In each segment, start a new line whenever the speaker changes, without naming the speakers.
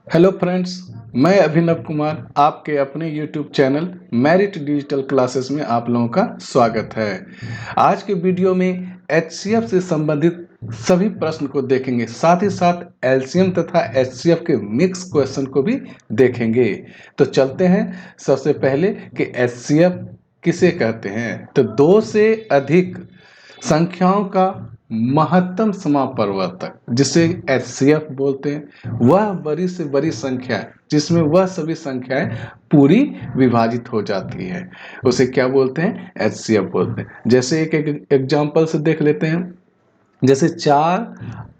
Hello friends, मैं अभिनव कुमार आपके अपने YouTube channel merit digital classes में आप लोगों का स्वागत है। आज के वीडियो में एचसीएफ से संबंधित सभी प्रश्न को देखेंगे, साथ ही साथ एलसीएम तथा एचसीएफ के मिक्स क्वेश्चन को भी देखेंगे। तो चलते हैं सबसे पहले कि एचसीएफ किसे कहते हैं। तो दो से अधिक संख्याओं का महत्तम समापवर्तक जिसे एचसीएफ बोलते हैं, वह बड़ी से बड़ी संख्या है जिसमें वह सभी संख्याएं पूरी विभाजित हो जाती है, उसे क्या बोलते हैं? एचसीएफ बोलते हैं। जैसे एक एग्जांपल से देख लेते हैं। जैसे 4,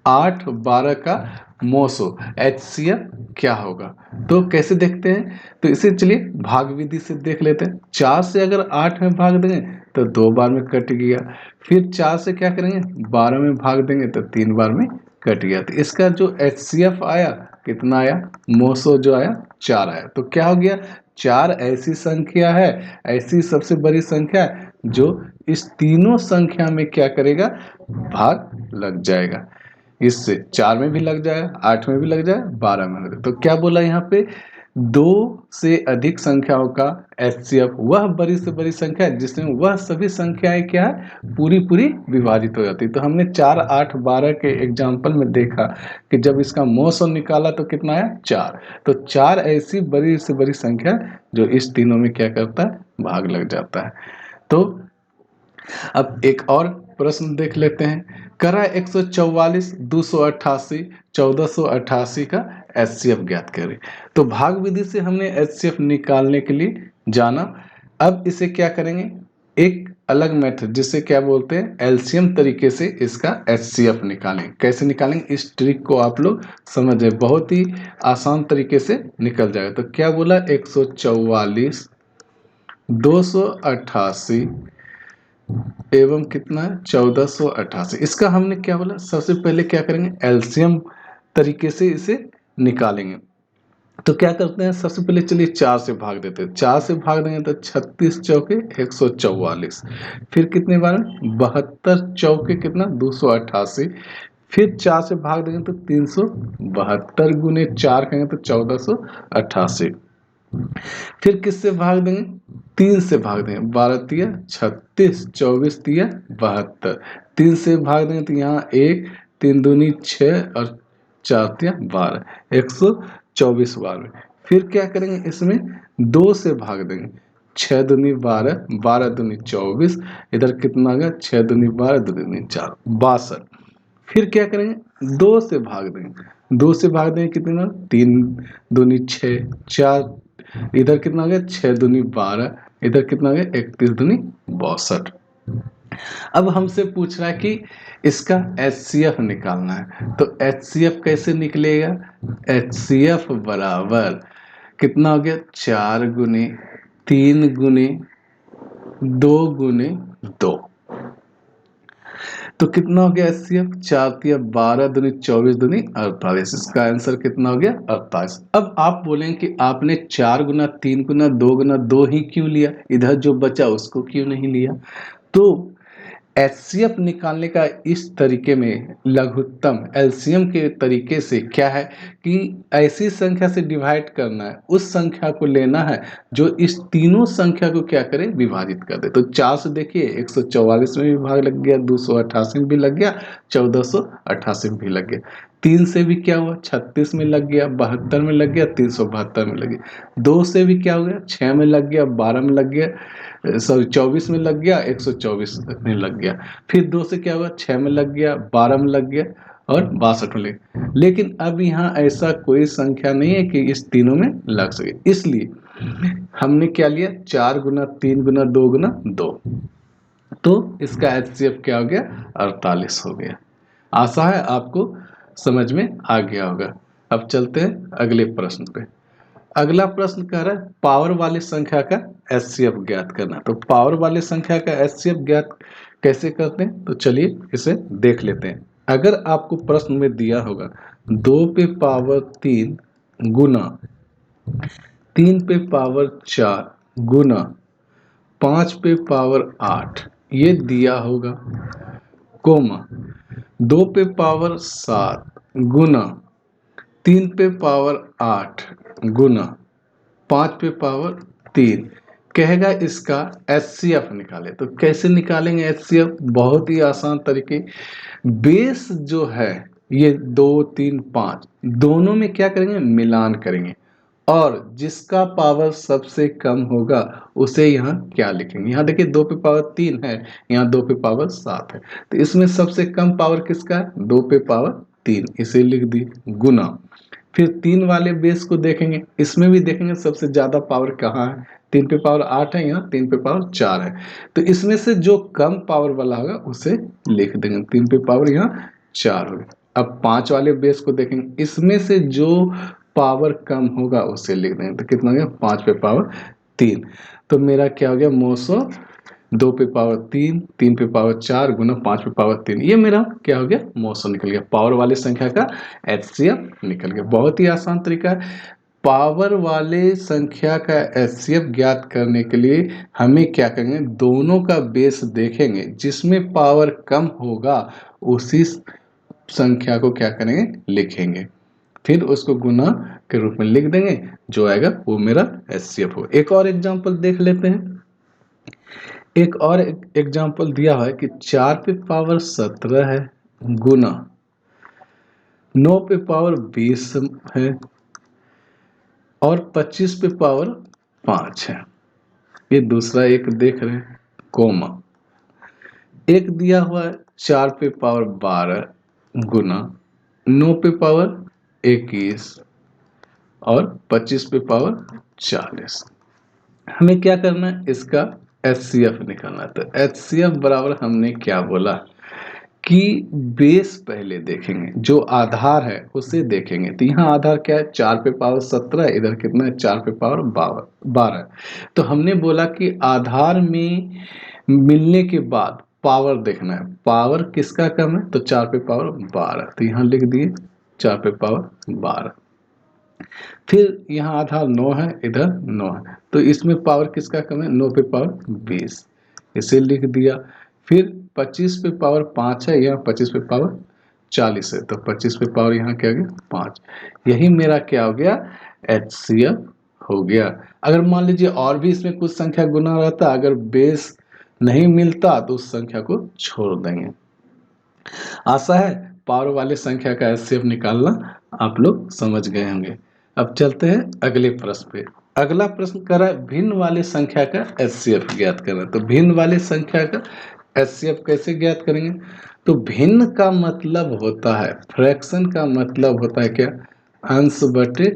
8, 12 का मोसो एचसीएफ क्या होगा? तो कैसे देखते हैं? तो इसे चलिए भाग विधि से देख लेते हैं। 4 से अगर 8 में भाग देंगे तो 2 बार में कट गया। फिर 4 से क्या करेंगे? 12 में भाग देंगे तो 3 बार में कट गया। तो इसका जो एचसीएफ आया कितना आया? मोसो जो आया 4 आया। तो क्या हो गया? 4 ऐसी संख्या है, ऐसी सबसे बड़ी संख्या है जो इस तीनों संख्या में क्या करेगा? भाग लग जाएगा। इससे 4 में भी लग जाएगा, 8 में भी लग जाएगा, 12 में लग जाएगा। तो क्या बोला यहाँ पे? 2 से अधिक संख्याओं का एचसीएफ वह बड़ी से बड़ी संख्या है जिसमें वह सभी संख्याएं क्या है? पूरी पूरी विभाजित हो जाती है। तो हमने 4, 8, 12 के एग्जाम्पल में देखा कि जब इसका मोसो निकाला तो कितना आया? 4। तो 4 ऐसी बड़ी से बड़ी संख्या जो इस तीनों में क्या करता है? भाग लग जाता है। तो अब एक और प्रश्न देख लेते हैं। करा 144, 288, 1488 का एचसीएफ ज्ञात करें। तो भाग विधि से हमने एचसीएफ निकालने के लिए जाना। अब इसे क्या करेंगे? एक अलग मेथड जिसे क्या बोलते हैं? एलसीएम तरीके से इसका एचसीएफ निकालें। कैसे निकालेंगे? इस ट्रिक को आप लोग समझ जाए, बहुत ही आसान तरीके से निकल जाएगा। तो क्या बोला? 144, 288 एवं कितना है? 1488। इसका हमने क्या बोला? सबसे पहले क्या करेंगे? एलसीएम तरीके से इसे निकालेंगे। तो क्या करते हैं? सबसे पहले चलिए 4 से भाग देते हैं। 4 से भाग देंगे तो 36 चौके 144। फिर कितने बार? 72 चौके कितना? 288। फिर 4 से भाग देंगे तो 372 गुने 4 करेंगे तो 1488। फिर किससे भाग देंगे? 3 से भाग देंगे। 12 तिया 36, 24 तिया 72। 3 से भाग देंगे तो यहाँ 1, 3 दूनी 6 और 4 तिया 12, 124 बार में। फिर क्या करेंगे? इसमें 2 से भाग देंगे। 6 दूनी 12, 12 दूनी 24, इधर कितना आ गया? 6 दूनी 12, 2 दूनी 4, 62। फिर क्या करेंगे? 2 से भाग देंगे। 2 से भाग देंगे कितना? 3 दूनी 6, 4, इधर कितना आ गया? 6 दूनी 12, इधर कितना आ गया? 31 दूनी 62। अब हमसे पूछ रहा है कि इसका एचसीएफ निकालना है। तो एचसीएफ कैसे निकलेगा? एचसीएफ बराबर कितना हो गया? 4 गुने 3 गुने 2 गुने 2। तो कितना हो गया एचसीएफ? 4 तिया 12 दूनी 24 दूनी 48। इसका आंसर कितना हो गया? 48। अब आप बोलेंगे कि आपने 4 गुना 3 गुना 2 गुना 2 ही क्यों लिया, इधर जो बचा उसको क्यों नहीं लिया? तो एचसीएफ निकालने का इस तरीके में लघुत्तम एलसीएम के तरीके से क्या है कि ऐसी संख्या से डिवाइड करना है, उस संख्या को लेना है जो इस तीनों संख्या को क्या करे? विभाजित कर दे। तो 4 से देखिए 144 में भी भाग लग गया, 288 में भी लग गया, 1488 में भी लग गया। 3 से भी क्या हुआ? 36 में लग गया, 72 में लग गया, 372 में लग गया। 2 से भी क्या हो गया? 6 में लग गया, 12 में लग गया, सॉरी 24 में लग गया, 124 में लग गया। फिर 2 से क्या हुआ? 6 में लग गया, 12 में लग गया और 62 में लग गया। लेकिन अब यहाँ ऐसा कोई संख्या नहीं है कि इस तीनों में लग सके, इसलिए हमने क्या लिया? 4 गुना 3 गुना 2 गुना 2। तो इसका एचसीएफ क्या हो गया? 48 हो गया। आशा है आपको समझ में आ गया होगा। अब चलते हैं अगले प्रश्न पे। अगला प्रश्न कह रहा है पावर वाली संख्या का एचसीएफ ज्ञात करना। तो पावर वाली संख्या का एचसीएफ ज्ञात कैसे करते हैं? तो चलिए इसे देख लेते हैं। अगर आपको प्रश्न में दिया होगा 2 पे पावर 3 गुना 3 पे पावर 4 गुना 5 पे पावर 8 ये दिया होगा, कोमा 2 पे पावर 7 गुना 3 पे पावर 8 गुना 5 पे पावर 3 कहेगा इसका HCF निकाले। तो कैसे निकालेंगे HCF? बहुत ही आसान तरीके। बेस जो है ये 2 3 5 दोनों में क्या करेंगे? मिलान करेंगे और जिसका पावर सबसे कम होगा उसे यहाँ क्या लिखेंगे? यहाँ देखिए 2 पे पावर 3 है, यहाँ 2 पे पावर 7 है, तो इसमें सबसे कम पावर किसका है? 2 पे पावर 3, इसे लिख दी गुना। फिर 3 वाले बेस को देखेंगे, इसमें भी देखेंगे सबसे ज्यादा पावर कहाँ है? 3 पे पावर 8 है, यहाँ 3 पे पावर 4 है, तो इसमें से जो कम पावर वाला होगा उसे लिख देंगे। 3 पे पावर यहाँ 4 हो गया। अब 5 वाले बेस को देखेंगे, इसमें से जो पावर कम होगा उसे लिख देंगे। तो कितना हो गया? 5 पे पावर 3। तो मेरा क्या हो गया? मोसो 2 पे पावर 3, 3 पे पावर 4 गुना 5 पे पावर 3, ये मेरा क्या हो गया? मोसो निकल गया। पावर वाली संख्या का HCF निकल गया। बहुत ही आसान तरीका है। पावर वाले संख्या का HCF ज्ञात करने के लिए हमें क्या करेंगे? दोनों का बेस देखेंगे, जिसमें पावर कम होगा उसी संख्या को क्या करेंगे? लिखेंगे, फिर उसको गुना के रूप में लिख देंगे, जो आएगा वो मेरा HCF हो। एक और एग्जांपल देख लेते हैं। एक और एग्जांपल दिया हुआ है कि 4 पे पावर 17 है गुना 9 पे पावर 20 है और 25 पे पावर 5 है। ये दूसरा एक देख रहे हैं, कोमा। एक दिया हुआ है 4 पे पावर 12 गुना 9 पे पावर 21 और 25 पे पावर 40। हमें क्या करना है? इसका HCF निकालना है। तो HCF बराबर हमने क्या बोला कि बेस पहले देखेंगे, जो आधार है उसे देखेंगे। तो यहाँ आधार क्या है? 4 पे पावर 17, इधर कितना है? 4 पे पावर 12। तो हमने बोला कि आधार में मिलने के बाद पावर देखना है। पावर किसका कम है? तो 4 पे पावर 12, तो यहाँ लिख दिए 4 पे पावर 12। फिर यहाँ आधार 9 है, इधर 9 है, तो इसमें पावर किसका कम है? 9 पे पावर 20, इसे लिख दिया। फिर 25 पे पावर 5 है, यहाँ 25 पे पावर 40 है, तो 25 पे पावर यहाँ क्या हो गया? 5। यही मेरा क्या हो गया? HCF हो गया। अगर मान लीजिए और भी इसमें कुछ संख्या गुना रहता, अगर बेस नहीं मिलता तो उस संख्या को छोड़ देंगे। आशा है पावर वाले संख्या का HCF निकालना आप लोग समझ गए होंगे। अब चलते हैं अगले प्रश्न पे। अगला प्रश्न कर रहा है भिन्न वाले संख्या का HCF ज्ञात करना। तो भिन्न वाले संख्या का HCF कैसे ज्ञात करेंगे? तो भिन्न का मतलब होता है, फ्रैक्शन का मतलब होता है क्या? अंश बटे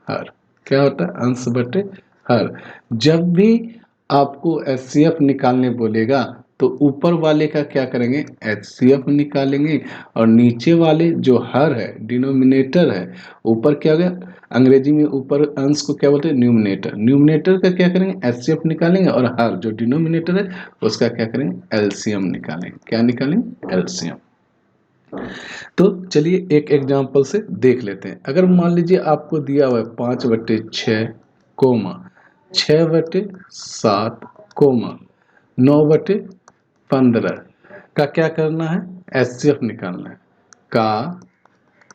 हर। क्या होता है? अंश बटे हर। जब भी आपको HCF निकालने बोलेगा तो ऊपर वाले का क्या करेंगे? HCF निकालेंगे और नीचे वाले जो हर है, डिनोमिनेटर है, ऊपर क्या हो गया? अंग्रेजी में ऊपर अंश को क्या बोलते हैं? न्यूमिनेटर। न्यूमिनेटर का क्या करेंगे? HCF निकालेंगे और हर जो डिनोमिनेटर है उसका क्या करेंगे? LCM निकालेंगे। क्या निकालेंगे? LCM। तो चलिए एक एग्जांपल से देख लेते हैं। अगर मान लीजिए आपको दिया हुआ है 5/6 कोमा 6/7 कोमा 9/15 का क्या करना है? HCF निकालना है। का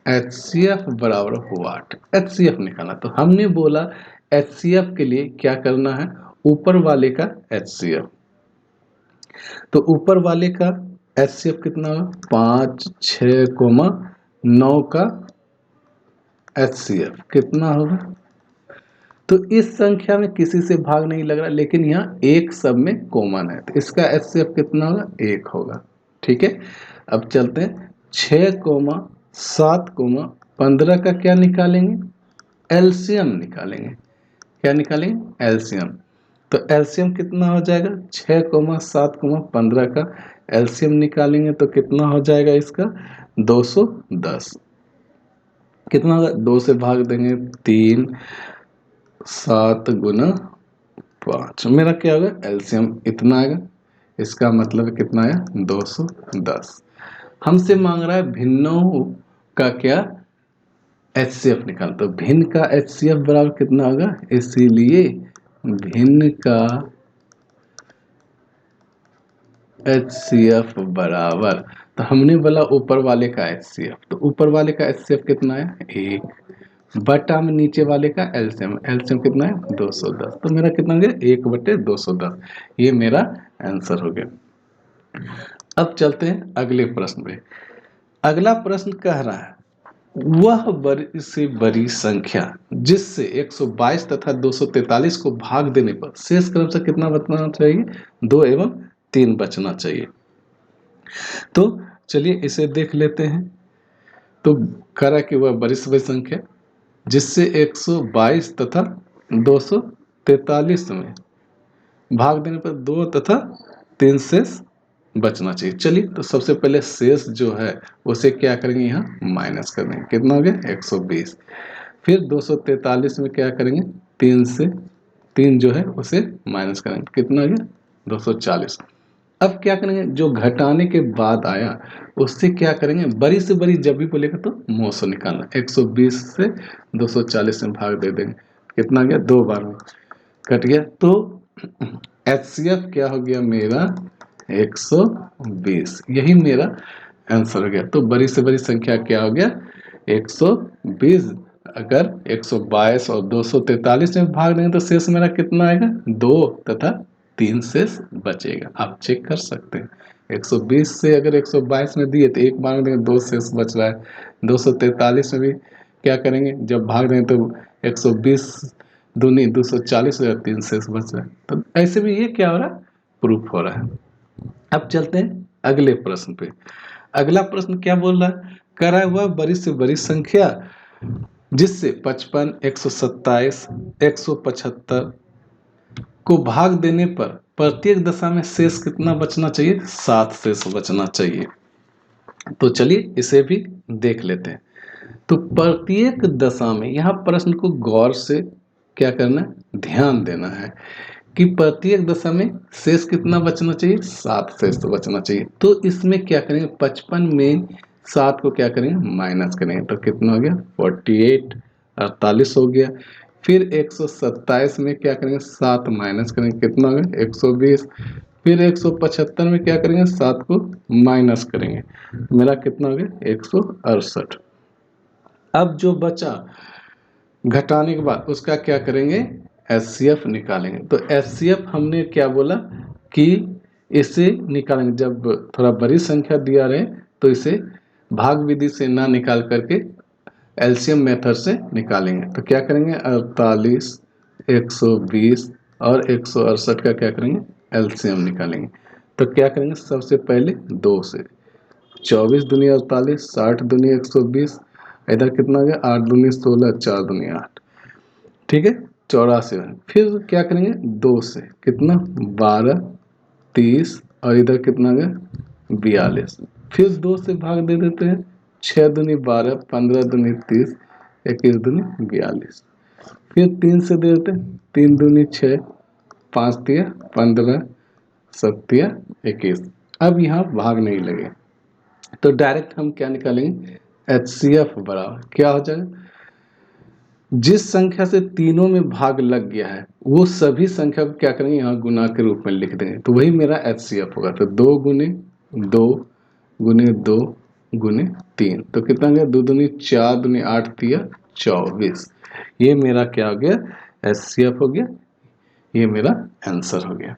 HCF बराबर व्हाट? HCF निकालना। तो हमने बोला HCF के लिए क्या करना है? ऊपर वाले का HCF। तो ऊपर वाले का HCF कितना होगा? 5 6 कोमा 9 का HCF कितना होगा? तो इस संख्या में किसी से भाग नहीं लग रहा, लेकिन यहाँ एक सब में कॉमन है, तो इसका HCF कितना होगा? 1 होगा। ठीक है, अब चलते हैं 6 कोमा 7 कोमा 15 का क्या निकालेंगे? LCM निकालेंगे। क्या निकालेंगे? LCM। तो LCM कितना हो जाएगा? 6 कोमा 7 कोमा 15 का LCM निकालेंगे तो कितना हो जाएगा इसका? 210। कितना होगा? 2 से भाग देंगे 3, 7 गुना 5, मेरा क्या होगा? LCM इतना आएगा। इसका मतलब कितना आया? 210। हमसे मांग रहा है भिन्नों का क्या HCF निकाल। तो भिन्न का HCF बराबर कितना होगा? इसीलिए भिन्न का HCF बराबर, तो हमने बोला ऊपर वाले का HCF, तो ऊपर वाले का HCF कितना है? 1। बटा में नीचे वाले का एलसीएम, एलसीएम कितना है 210, तो मेरा कितना हो गया 1/210, ये मेरा आंसर हो गया। अब चलते हैं अगले प्रश्न पे। अगला प्रश्न कह रहा है वह बड़ी से बड़ी संख्या जिससे 122 तथा 243 को भाग देने पर शेष क्रमशः कितना बचना चाहिए, 2 एवं 3 बचना चाहिए। तो चलिए इसे देख लेते हैं। तो कह रहा है कि वह बड़ी से बड़ी संख्या जिससे 122 तथा 243 में भाग देने पर 2 तथा 3 शेष बचना चाहिए। चलिए तो सबसे पहले शेष जो है उसे क्या करेंगे, यहाँ माइनस कर देंगे, कितना हो गया 120। फिर 243 में क्या करेंगे, 3 से 3 जो है उसे माइनस करेंगे, कितना हो गया 240। अब क्या करेंगे, जो घटाने के बाद आया उससे क्या करेंगे, बड़ी से बड़ी जब भी बोलेगा तो मुँह से निकालना, 120 से 240 में भाग दे देंगे, कितना गया 2 बार में कट गया। तो HCF क्या हो गया मेरा 120, यही मेरा आंसर हो गया। तो बड़ी से बड़ी संख्या क्या हो गया 120। अगर 122 और 243 में भाग देंगे तो शेष मेरा कितना आएगा 2 तथा 3 शेष बचेगा। आप चेक कर सकते हैं 120 से अगर 122 में दिए तो एक बार में देंगे 2 शेष बच रहा है। 243 में भी क्या करेंगे, जब भाग देंगे तो 120 दूनी 240 हो, 3 शेष बच रहा है। तो ऐसे में ये क्या हो रहा है, प्रूफ हो रहा है। अब चलते हैं अगले प्रश्न पे। अगला प्रश्न क्या बोल रहा है, कह रहा है वह बड़ी से बड़ी संख्या जिससे 55, 127, 175 को भाग देने पर प्रत्येक दशा में शेष कितना बचना चाहिए, 7 शेष बचना चाहिए। तो चलिए इसे भी देख लेते हैं। तो प्रत्येक दशा में, यहाँ प्रश्न को गौर से क्या करना है, ध्यान देना है कि प्रत्येक दशा में शेष कितना बचना चाहिए, 7 शेष तो बचना चाहिए। तो इसमें क्या करेंगे, 55 में 7 को क्या करेंगे माइनस करेंगे, तो कितना हो गया 48, 48 हो गया। फिर 127 में क्या करेंगे 7 माइनस करेंगे, कितना हो गया 120। फिर 175 में क्या करेंगे 7 को माइनस करेंगे, मेरा कितना हो गया 168। अब जो बचा घटाने के बाद उसका क्या करेंगे, HCF निकालेंगे। तो HCF हमने क्या बोला कि इसे निकालेंगे जब थोड़ा बड़ी संख्या दिया रहे तो इसे भाग विधि से ना निकाल करके एलसीएम मेथड से निकालेंगे। तो क्या करेंगे 48, 120 और 168 का क्या करेंगे एलसीएम निकालेंगे। तो क्या करेंगे, सबसे पहले 2 से 24 दूनी 48, 60 दूनी 120, इधर कितना हो गया 8 दूनी 16, 4 दूनी 8, ठीक है 84। फिर क्या करेंगे 2 से कितना 12, 30 और इधर कितना गया 42। फिर 2 से भाग दे देते हैं, 6 दूनी 12, 15 दूनी 30, 21 दूनी 42। फिर 3 से दे देते हैं, 3 दूनी 6, 5 तिया 15, 7 तिया 21। अब यहाँ भाग नहीं लगे तो डायरेक्ट हम क्या निकालेंगे, HCF बराबर क्या हो जाएगा, जिस संख्या से तीनों में भाग लग गया है वो सभी संख्या को क्या करेंगे यहाँ गुना के रूप में लिख देंगे। तो वही मेरा HCF होगा। तो 2 गुने 2 गुने 2 गुने 3, तो कितना गया 2 दूनी 4 दूनी 8 तिया 24। ये मेरा क्या हो गया HCF हो गया, ये मेरा आंसर हो गया।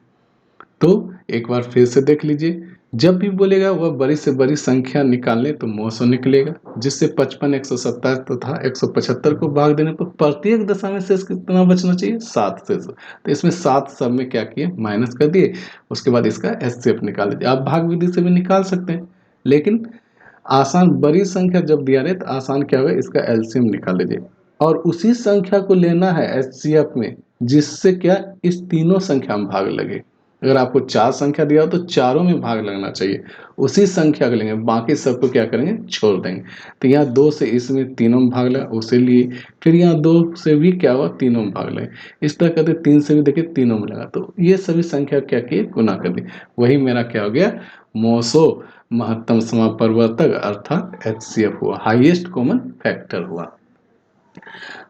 तो एक बार फिर से देख लीजिए, जब भी बोलेगा वह बड़ी से बड़ी संख्या निकालने तो मुँह से निकलेगा, जिससे 55, 127 तथा 175 को भाग देने पर प्रत्येक दशा में शेष कितना बचना चाहिए 7 शेष। तो इसमें 7 सब में क्या किए माइनस कर दिए, उसके बाद इसका HCF निकाल दीजिए। आप भाग विधि से भी निकाल सकते हैं, लेकिन आसान बड़ी संख्या जब दिया रहे तो आसान क्या होगा, इसका एलसीएम निकाल लीजिए और उसी संख्या को लेना है HCF में जिससे क्या इस तीनों संख्या में भाग लगे। अगर आपको 4 संख्या दिया हो तो चारों में भाग लगना चाहिए, उसी संख्या को लेंगे, बाकी सबको क्या करेंगे छोड़ देंगे। तो यहाँ 2 से इसमें तीनों में भाग लगा उसे लिए, फिर यहाँ 2 से भी क्या हुआ तीनों में भाग लगे, इस तरह करते 3 से भी देखिए तीनों में लगा। तो ये सभी संख्या क्या किए गुना कर दी, वही मेरा क्या हो गया मोसो महत्तम समापवर्तक अर्थात HCF हुआ, हाईएस्ट कॉमन फैक्टर हुआ।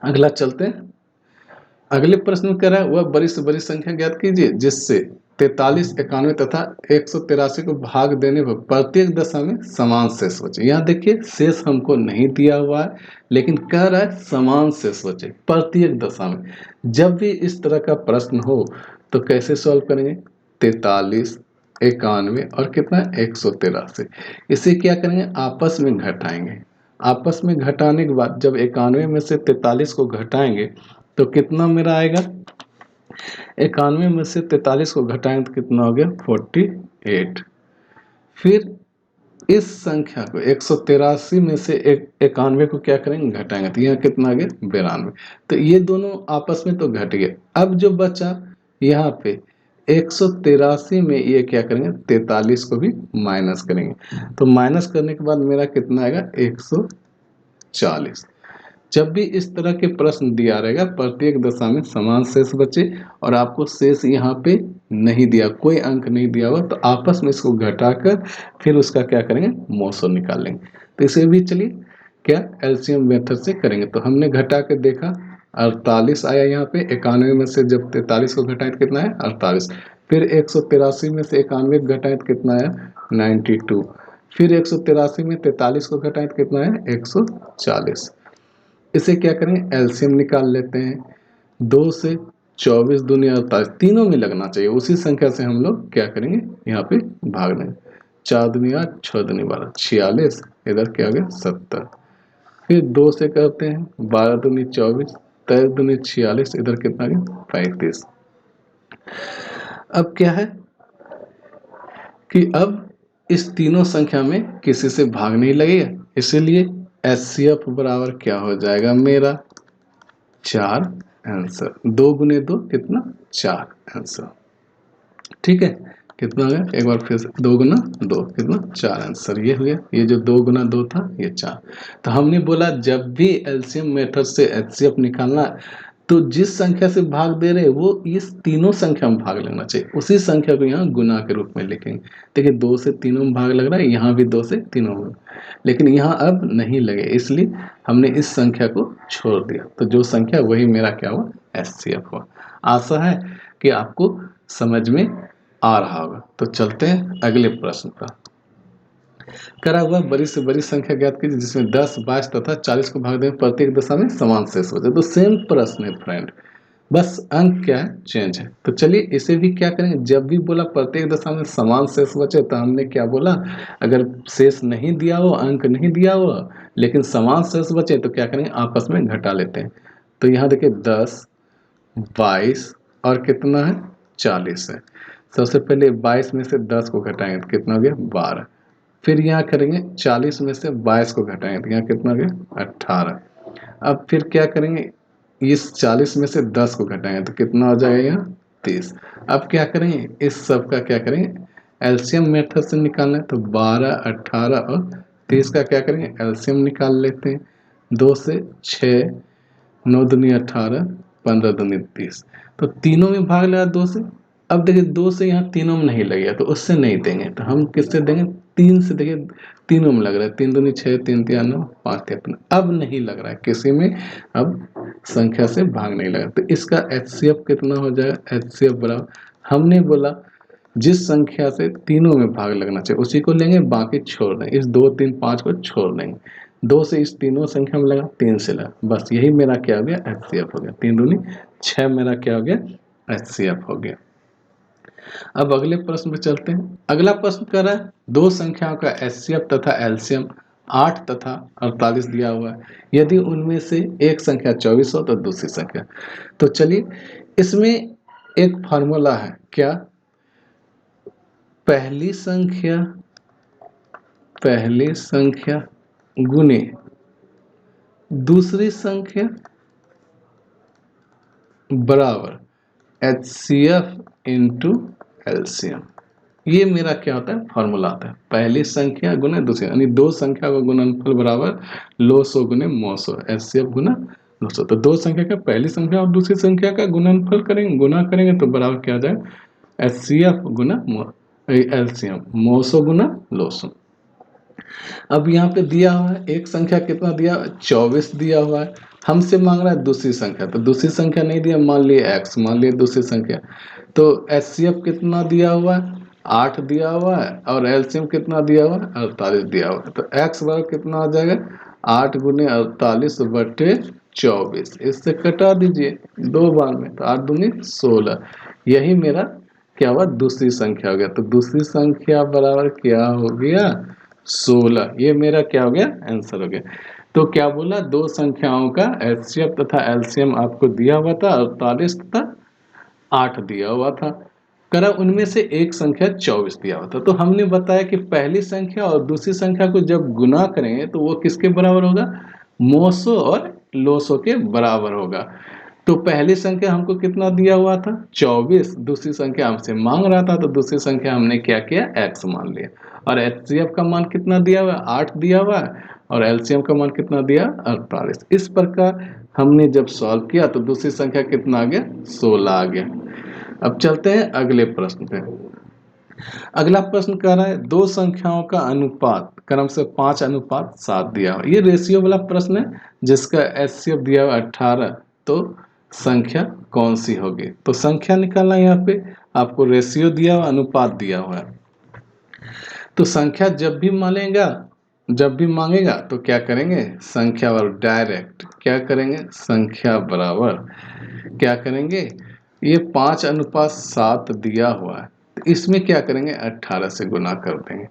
अगला चलते हैं, अगले प्रश्न में कह रहा है वह बड़ी से बड़ी संख्या ज्ञात कीजिए जिससे 43, 91 तथा 183 को भाग देने पर प्रत्येक दशा में समान शेष बचे। यहाँ देखिए शेष हमको नहीं दिया हुआ है, लेकिन कह रहा है समान शेष बचे प्रत्येक दशा में। जब भी इस तरह का प्रश्न हो तो कैसे सॉल्व करेंगे? 43, 91 और कितना 183, इसे क्या करेंगे? आपस में घटाएंगे। आपस में घटाने के बाद जब 91 में से 43 को घटाएंगे तो कितना मेरा आएगा? 91 में से 43 को घटाएं तो कितना हो गया? 48। फिर इस संख्या को 183 में से 91 को क्या करेंगे? घटाएंगे, तो यहाँ कितना आ गया? 92। तो ये दोनों आपस में तो घट गए। अब जो बचा यहाँ पे 183 में ये क्या करेंगे? 43 को भी माइनस करेंगे, तो माइनस करने के बाद मेरा कितना आएगा? 140। जब भी इस तरह के प्रश्न दिया रहेगा प्रत्येक दशा में समान शेष बचे और आपको शेष यहाँ पे नहीं दिया, कोई अंक नहीं दिया हुआ, तो आपस में इसको घटाकर फिर उसका क्या करेंगे? मोसो निकाल लेंगे। तो इसे भी चलिए क्या एलसीएम मेथड से करेंगे। तो हमने घटा के देखा 48 आया यहाँ पे, 91 में से जब 43 को घटाएं तो कितना है? 48। फिर 183 में से 91 घटाएं तो कितना आया? 92। फिर 183 में 43 को घटाएं तो कितना है? 140। इसे क्या करेंगे? एलसीएम निकाल लेते हैं। 2 से 24 दूनी 48, तीनों में लगना चाहिए, उसी संख्या से हम लोग क्या करेंगे? यहाँ पे भाग देंगे। 4 दूनी 8, 6 दूनी 12, 46, इधर क्या हो गया? 70। फिर 2 से करते हैं, 12 दूनी 24, 23 दूनी 46, इधर कितना गया? 35। अब क्या है कि अब इस तीनों संख्या में किसी से भाग नहीं लगेगा, इसीलिए एचसीएफ बराबर क्या हो जाएगा मेरा? 4 आंसर। 2 गुने 2 कितना? 4 आंसर। ठीक है, कितना हो गया? एक बार फिर से 2 गुना 2 कितना? 4 आंसर। ये हो गया, ये जो 2 गुना 2 था ये 4। तो हमने बोला जब भी एलसीएम मेथड से एचसीएफ निकालना तो जिस संख्या से भाग दे रहे वो इस तीनों संख्या में भाग लगना चाहिए, उसी संख्या को यहाँ गुना के रूप में लिखेंगे। देखिए 2 से तीनों में भाग लग रहा है, यहाँ भी 2 से तीनों में, लेकिन यहाँ अब नहीं लगे, इसलिए हमने इस संख्या को छोड़ दिया। तो जो संख्या वही मेरा क्या हुआ? एचसीएफ हुआ। आशा है कि आपको समझ में आ रहा होगा। तो चलते हैं अगले प्रश्न पर। करा हुआ बड़ी से बड़ी संख्या ज्ञात कीजिए जिसमें 10, 22 तथा 40 को भाग दें प्रत्येक दशा में समान शेष बचे। तो सेम प्रश्न है फ्रेंड, बस अंक क्या है? चेंज है। तो चलिए इसे भी क्या करेंगे? जब भी बोला प्रत्येक दशा में समान शेष बचे तो हमने क्या बोला? अगर शेष नहीं दिया हो, अंक नहीं दिया हो, लेकिन समान शेष बचे तो क्या करेंगे? आपस में घटा लेते हैं। तो यहाँ देखिए 10, 22 और कितना है? 40 है। सबसे पहले 22 में से 10 को घटाएंगे तो कितना हो गया? 12। फिर यहाँ करेंगे 40 में से 22 को घटाएंगे तो यहाँ कितना हो गया? 18। अब फिर क्या करेंगे? इस 40 में से 10 को घटाएंगे तो कितना हो जाएगा? यहाँ 30। अब क्या करेंगे? इस सब का क्या करेंगे? एलसीएम मेथड से निकालना है, तो 12, 18 और 30 का क्या करेंगे? एलसीएम निकाल लेते हैं। 2 से 6, 9 दूनी 18, 15 दूनी 30। तो तीनों में भाग लगा 2 से। अब देखिए 2 से यहाँ तीनों में नहीं लगेगा तो उससे नहीं देंगे, तो हम किससे देंगे? 3 से। देखिए तीनों में लग रहा है, 3 दूनी 6, 3 तिया 9, 5 तिया 15। अब नहीं लग रहा है किसी में, अब संख्या से भाग नहीं लगा, तो इसका एचसीएफ कितना हो जाएगा? एचसीएफ बराबर, हमने बोला जिस संख्या से तीनों में भाग लगना चाहिए उसी को लेंगे, बाकी छोड़ देंगे। इस 2, 3, 5 को छोड़ देंगे। 2 से इस तीनों संख्या में लगा, 3 से लगा, बस यही मेरा क्या हो गया? एचसीएफ हो गया। 3 दूनी 6 मेरा क्या हो गया? एचसीएफ हो गया। अब अगले प्रश्न पे चलते हैं। अगला प्रश्न कह रहा है दो संख्याओं का एचसीएफ तथा एलसीएम 8 तथा 48 दिया हुआ है, यदि उनमें से एक संख्या 24 हो तो दूसरी संख्या। तो चलिए इसमें एक फॉर्मूला है, क्या? पहली संख्या गुने दूसरी संख्या बराबर एचसीएफ इंटू एलसीएम। ये मेरा क्या होता है? फॉर्मूला आता है। पहली संख्या गुने दूसरी, यानी दो संख्या का गुणनफल बराबर लोसो गुने मोसो, एचसीएफ गुना लोसो। तो दो संख्या का पहली संख्या और दूसरी संख्या का गुणनफल करेंगे, गुना करेंगे तो बराबर क्या आ जाएगा? एचसीएफ गुना एलसीएम, मोसो गुना लोसो। अब यहाँ पे दिया हुआ है एक संख्या कितना दिया? 24 दिया हुआ है। हमसे मांग रहा है दूसरी संख्या, तो दूसरी संख्या नहीं दिया, मान लिए x, मान लिए दूसरी संख्या। तो HCF कितना दिया हुआ है, 8 दिया हुआ है, और LCM कितना दिया हुआ है, 48 दिया हुआ है। तो x बराबर कितना आ जाएगा, 8 गुने 48 बटे 24। इससे कटा दीजिए 2 बार में, तो 8 दूनी 16। यही मेरा क्या हुआ, दूसरी संख्या हो गया। तो दूसरी संख्या बराबर क्या हो गया, 16। ये मेरा क्या हो गया, आंसर हो गया। तो क्या बोला, दो संख्याओं का HCF तथा LCM आपको दिया हुआ था 48 तथा 8 दिया हुआ था। करा उनमें से एक संख्या 24 दिया हुआ था। तो हमने बताया कि पहली संख्या और दूसरी संख्या को जब गुना करें तो वो किसके बराबर होगा, मोसो और लोसो के बराबर होगा। तो पहली संख्या हमको कितना दिया हुआ था, 24। दूसरी संख्या हमसे मांग रहा था, तो दूसरी संख्या हमने क्या किया, x मान लिया। और HCF का मान कितना दिया हुआ है, 8 दिया हुआ है, और LCM का मान कितना दिया, 48। इस प्रकार हमने जब सॉल्व किया तो दूसरी संख्या कितना आ गया, 16 आ गया। अब चलते हैं अगले प्रश्न पे। अगला प्रश्न कह रहा है दो संख्याओं का अनुपात क्रम से 5:7 दिया हुआ। ये रेशियो वाला प्रश्न है जिसका HCF दिया हुआ 18। तो संख्या कौन सी होगी, तो संख्या निकालना है। यहाँ पे आपको रेशियो दिया हुआ, अनुपात दिया हुआ है। तो संख्या जब भी मांगेगा तो क्या करेंगे, संख्या बराबर डायरेक्ट क्या करेंगे, संख्या बराबर क्या करेंगे, ये 5:7 दिया हुआ है, तो इसमें क्या करेंगे, 18 से गुना कर देंगे।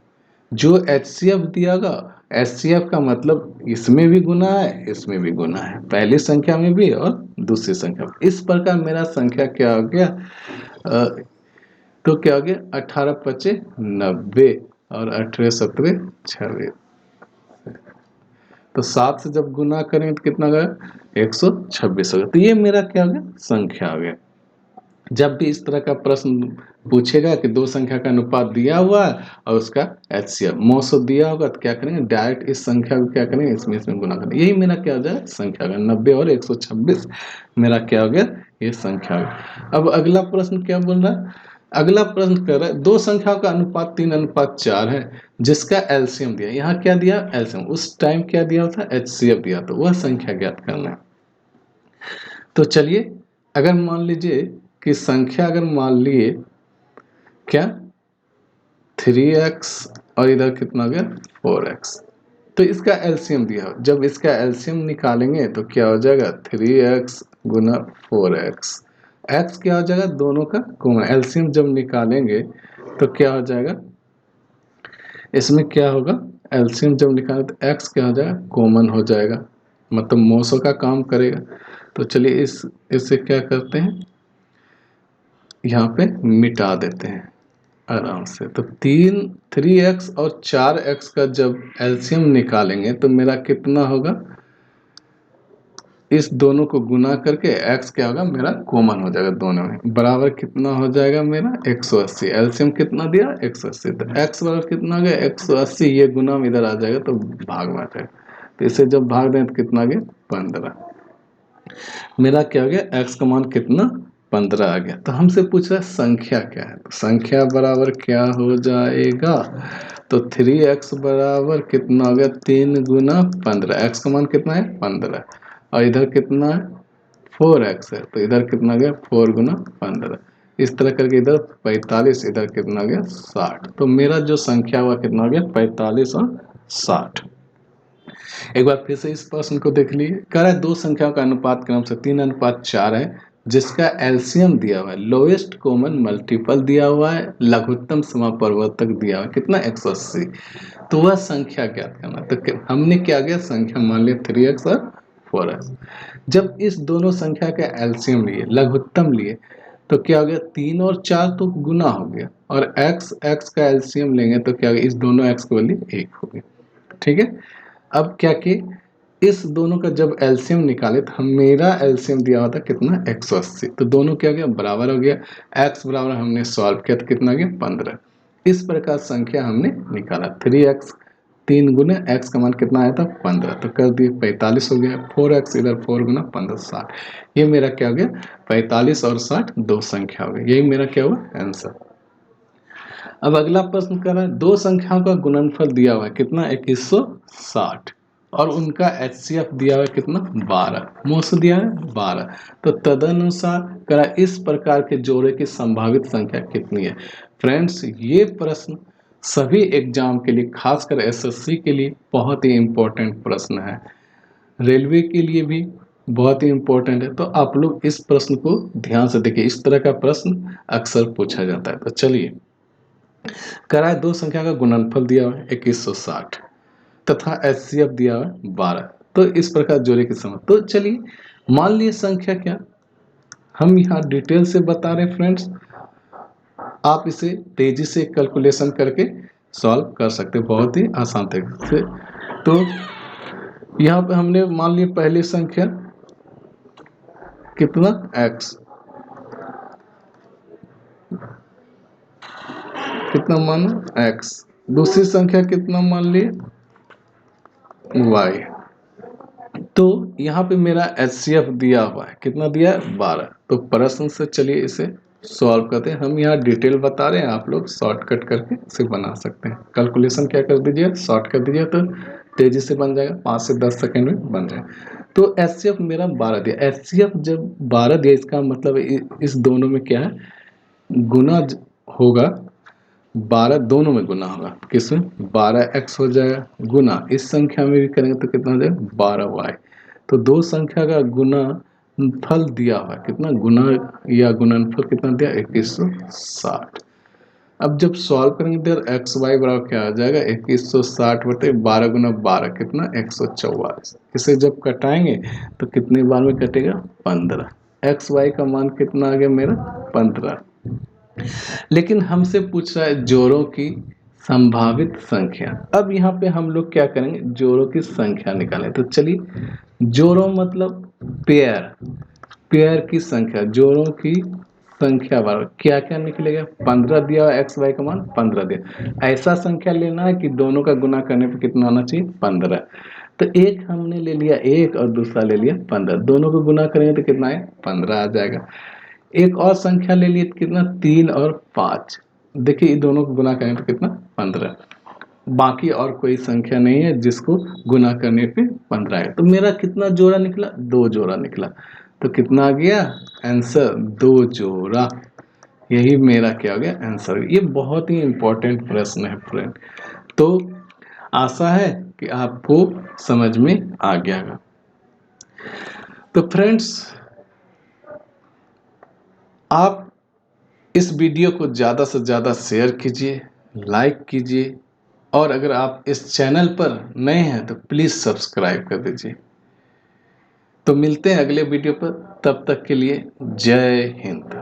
जो HCF दिया होगा, HCF का मतलब इसमें भी गुना है, इसमें भी गुना है, पहली संख्या में भी और दूसरी संख्या में। इस प्रकार मेरा संख्या क्या हो गया, तो क्या हो गया, 18 पचे 90 और 18 17 26। तो 7 से जब गुना करें तो कितना गया, 126 हो गया। तो ये मेरा क्या हो गया, संख्या हो गया। जब भी इस तरह का प्रश्न पूछेगा कि दो संख्या का अनुपात दिया हुआ है और उसका HCF मोसो दिया होगा, तो क्या करेंगे, डायरेक्ट इस संख्या को क्या करेंगे, इसमें गुना करेंगे। यही मेरा क्या हो जाए, संख्या का 90 और 126 मेरा क्या हो गया, ये संख्या हो गया। अब अगला प्रश्न क्या बोल रहा है, अगला प्रश्न कर रहा है दो संख्याओं का अनुपात 3:4 है जिसका LCM दिया। यहाँ क्या दिया, LCM। उस टाइम क्या दिया था, HCF दिया, तो वह संख्या ज्ञात करना है। तो चलिए, अगर मान लीजिए कि संख्या अगर मान लिए क्या 3x और इधर कितना गया 4x, तो इसका LCM दिया हो। जब इसका LCM निकालेंगे तो क्या हो जाएगा, 3x गुना 4x। x क्या हो जाएगा, दोनों का कॉमन। LCM जब निकालेंगे तो क्या हो जाएगा, इसमें क्या होगा, LCM जब निकालें तो x क्या हो जाएगा, कॉमन हो जाएगा, मतलब मोसो का काम करेगा। तो चलिए इससे क्या करते हैं, यहाँ पे मिटा देते हैं आराम से। तो 3x और 4x का जब LCM निकालेंगे तो मेरा कितना होगा, इस दोनों को गुना करके x क्या होगा, मेरा कॉमन हो जाएगा दोनों में, बराबर कितना हो जाएगा मेरा 180। LCM कितना दिया 180, तो x बराबर कितना हो गया 180। ये गुना में इधर आ जाएगा तो भाग में आ जाएगा, तो इसे जब भाग दें तो कितना गया 15। मेरा क्या हो गया, x का मान कितना 15 आ गया। तो हमसे पूछ रहा है संख्या क्या है, तो संख्या बराबर क्या हो जाएगा, तो 3x बराबर कितना हो गया, 3 गुना 15। x का मान कितना है 15, और इधर कितना है 4x है, तो इधर कितना गया 4 गुना 15। इस तरह करके इधर 45, इधर कितना गया 60। तो मेरा जो संख्या हुआ कितना हो गया 45 और 60। एक बार फिर से इस प्रश्न को देख लीजिए। कह रहा है दो संख्याओं का अनुपात क्रम से 3:4 है जिसका LCM दिया हुआ है, लोएस्ट कॉमन मल्टीपल दिया हुआ है, लघुत्तम समापवर्तक दिया हुआ है कितना 180। तो वह संख्या ज्ञात करना। तो हमने क्या किया, संख्या मान लिया 3x और 4x। जब इस दोनों संख्या का LCM लिए, लघुत्तम लिए, तो क्या हो गया, 3 और 4 तो गुना हो गया, और x का LCM लेंगे तो क्या हो गया, इस दोनों x की वैल्यू 1 हो गई। ठीक है। अब क्या कि इस दोनों का जब LCM निकाले तो मेरा LCM दिया हुआ था कितना 180, तो दोनों क्या हो गया बराबर हो गया। x बराबर हमने सॉल्व किया तो कितना गया 15। इस प्रकार संख्या हमने निकाला 3x, 3 गुने x का मान कितना आया था 15, तो कर दिए 45 हो गया। 4x इधर 4 गुना 15 60। ये मेरा क्या हो गया 45 और 60 दो संख्या हो गई। यही मेरा क्या हुआ आंसर। अब अगला प्रश्न कर रहा है दो संख्याओं का गुणनफल दिया हुआ है कितना 2160। और उनका HCF दिया हुआ है कितना 12, मोस दिया है 12। तो तदनुसार करा इस प्रकार के जोड़े की संभावित संख्या कितनी है। फ्रेंड्स, ये प्रश्न सभी एग्जाम के लिए, खासकर SSC के लिए बहुत ही इम्पोर्टेंट प्रश्न है, रेलवे के लिए भी बहुत ही इम्पोर्टेंट है। तो आप लोग इस प्रश्न को ध्यान से देखिए, इस तरह का प्रश्न अक्सर पूछा जाता है। तो चलिए, कराए दो संख्या का गुणनफल दिया हुआ है 2160 तथा HCF दिया हुआ है 12। तो इस प्रकार जोड़े की समझ। तो चलिए, मान लीजिए संख्या क्या, हम यहाँ डिटेल से बता रहे फ्रेंड्स, आप इसे तेजी से कैलकुलेशन करके सॉल्व कर सकते हैं बहुत ही आसान तरीके से। तो यहाँ पे हमने मान लिया पहली संख्या कितना x, कितना मान x, दूसरी संख्या कितना मान लिए y। तो यहाँ पे मेरा HCF दिया हुआ है, कितना दिया है 12। तो प्रश्न से चलिए इसे सॉल्व करते हैं। हम यहाँ डिटेल बता रहे हैं, आप लोग शॉर्टकट करके इसे बना सकते हैं। कैलकुलेशन क्या कर दीजिए, शॉर्ट कर दीजिए, तो तेजी से बन जाएगा, 5 से 10 सेकेंड में बन जाएगा। तो HCF मेरा 12 दिया। HCF जब 12 दिया, इसका मतलब इस दोनों में क्या है, गुना होगा, 12 दोनों में गुना होगा, किसमें 12x हो जाएगा, गुना इस संख्या में भी करेंगे तो कितना हो जाएगा 12y। तो दो संख्या का गुना फल दिया हुआ है, कितना गुना या गुणनफल कितना दिया 2160। अब जब सॉल्व करेंगे तो एक्स वाई बराबर क्या आ जाएगा 2160 बटे 12 गुना 12 कितना 144। इसे जब कटाएंगे तो कितनी बार में कटेगा 15। एक्स वाई का मान कितना आ गया मेरा 15। लेकिन हमसे पूछ रहा है जोड़ों की संभावित संख्या। अब यहाँ पे हम लोग क्या करेंगे, जोड़ों की संख्या निकालें। तो चलिए, जोड़ों मतलब पेयर, पेयर की संख्या, जोड़ों की संख्या बार क्या क्या निकलेगा, 15 दिया एक्स वाई का मान 15 दिया। ऐसा संख्या लेना है कि दोनों का गुना करने पे कितना आना चाहिए 15। तो एक हमने ले लिया एक और दूसरा ले लिया 15, दोनों को गुना करेंगे तो कितना है 15 आ जाएगा। एक और संख्या ले लिए कितना 3 और 5, देखिए दोनों को गुना करें तो कितना 15। बाकी और कोई संख्या नहीं है जिसको गुना करने पे 15 है। तो मेरा कितना जोड़ा निकला, 2 जोड़ा निकला। तो कितना आ गया आंसर 2 जोड़ा। यही मेरा क्या हो गया आंसर। ये बहुत ही इंपॉर्टेंट प्रश्न है फ्रेंड। तो आशा है कि आपको समझ में आ गया होगा। तो फ्रेंड्स, आप इस वीडियो को ज़्यादा से ज़्यादा शेयर कीजिए, लाइक कीजिए, और अगर आप इस चैनल पर नए हैं तो प्लीज़ सब्सक्राइब कर दीजिए। तो मिलते हैं अगले वीडियो पर, तब तक के लिए जय हिंद।